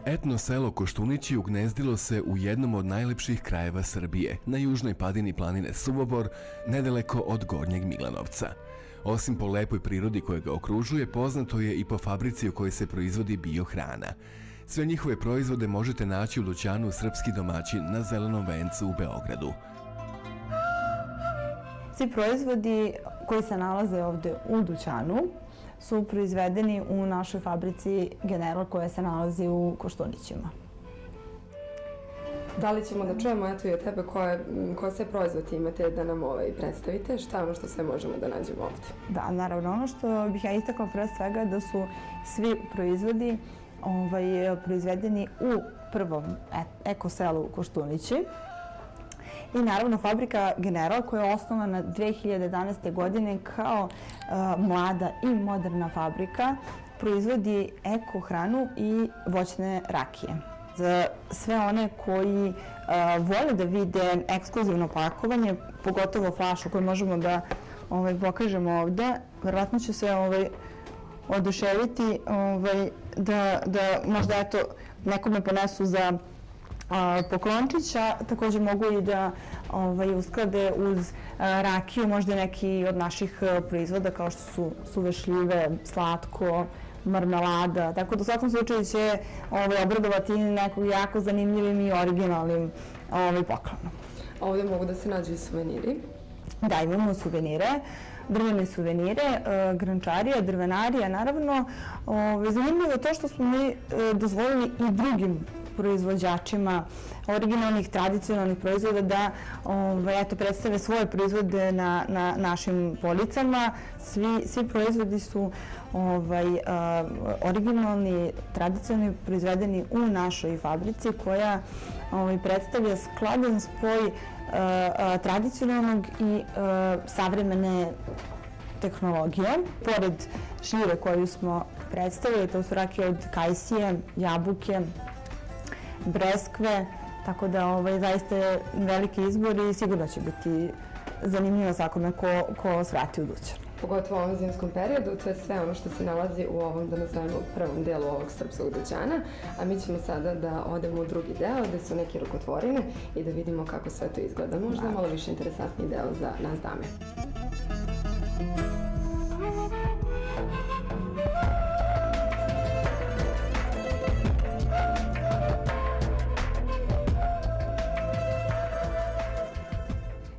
Etno selo Koštunići ugnezdilo se u jednom od najlepših krajeva Srbije, na južnoj padini planine Suvobor, nedaleko od Gornjeg Milanovca. Osim po lepoj prirodi koja ga okružuje, poznato je i po fabrici u kojoj se proizvodi biohrana. Sve njihove proizvode možete naći u dućanu Srpski domaćin na Zelenom vencu u Beogradu. Svi proizvodi koji se nalaze ovde u dućanu su proizvedeni u našoj fabrici General koja se nalazi u Koštunićima. Da li ćemo da čujemo eto i od tebe koje sve proizvode imate da nam predstavite? Šta je ono što sve možemo da nađemo ovde? Da, naravno, ono što bih ja istakla pre svega da su svi proizvodi proizvedeni u prvom ekoselu Koštunići. I naravno fabrika General koja je osnovana 2011. godine kao mlada i moderna fabrika proizvodi eko hranu i voćne rakije. Za sve one koji vole da vide ekskluzivno pakovanje, pogotovo flašu koju možemo da pokažemo ovde, verovatno će se oduševiti da možda eto nekome ponesu za poklončića, takođe mogu i da usklade uz rakiju, možda neki od naših proizvoda kao što su suve šljive, slatko, marmelada, tako da u svakom slučaju će obradovati nekog jako zanimljivim i originalnim poklonom. Ovde mogu da se nađu i suveniri? Da, imamo suvenire, drvene suvenire, grančarija, drvenarija, naravno. Zanimljivo je to što smo mi dozvolili i drugim proizvođačima originalnih, tradicionalnih proizvoda da predstave svoje proizvode na našim policama. Svi proizvodi su originalni, tradicionalni, proizvedeni u našoj fabrici koja predstavlja skladan spoj tradicionalnog i savremene tehnologije. Pored šljive koju smo predstavili, to su rakije od kajsije, jabuke, breskve, tako da zaista je veliki izbor i sigurno će biti zanimljivo svakome ko svrati u dućan. Pogotovo u ovom zimskom periodu, to je sve ono što se nalazi u ovom, da nazovemo, prvom delu ovog srpskog dućana, a mi ćemo sada da odemo u drugi deo, gde su neke rukotvorine i da vidimo kako sve to izgleda. Možda malo više interesantni deo za nas dame.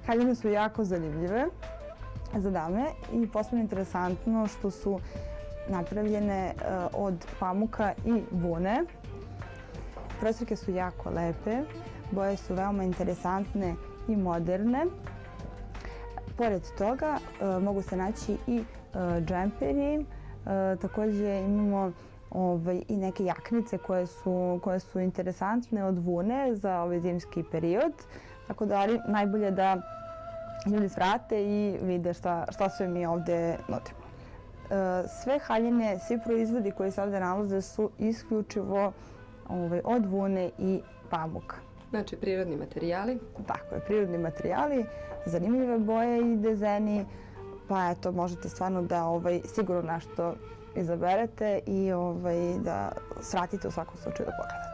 Haljine su jako zanimljive za dame i posebno interesantno što su napravljene od pamuka i vune. Prostorke su jako lepe, boje su veoma interesantne i moderne. Pored toga mogu se naći i džemperi, takođe imamo i neke jaknice koje su interesantne od vune za ovaj zimski period, tako da najbolje da ljudi svrate i vide šta sve mi ovde nudimo. Sve haljine, svi proizvodi koji se ovde nalaze su isključivo od vune i pamuka. Znači prirodni materijali? Tako je, prirodni materijali, zanimljive boje i dizajni, pa eto možete stvarno da sigurno nešto izaberete i da svratite u svakom slučaju da pogledate.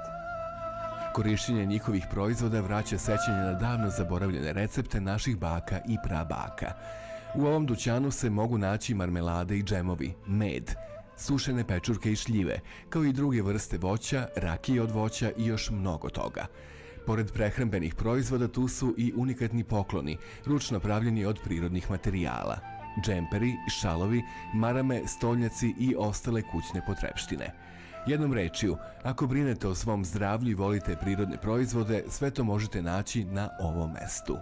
Korišćenje njihovih proizvoda vraća sećanje na davno zaboravljene recepte naših baka i prabaka. U ovom dućanu se mogu naći marmelade i džemovi, med, sušene pečurke i šljive, kao i druge vrste voća, rakije od voća i još mnogo toga. Pored prehrambenih proizvoda tu su i unikatni pokloni, ručno pravljeni od prirodnih materijala. Džemperi, šalovi, marame, stolnjaci i ostale kućne potrepštine. Jednom rečju, ako brinete o svom zdravlju i volite prirodne proizvode, sve to možete naći na ovom mestu.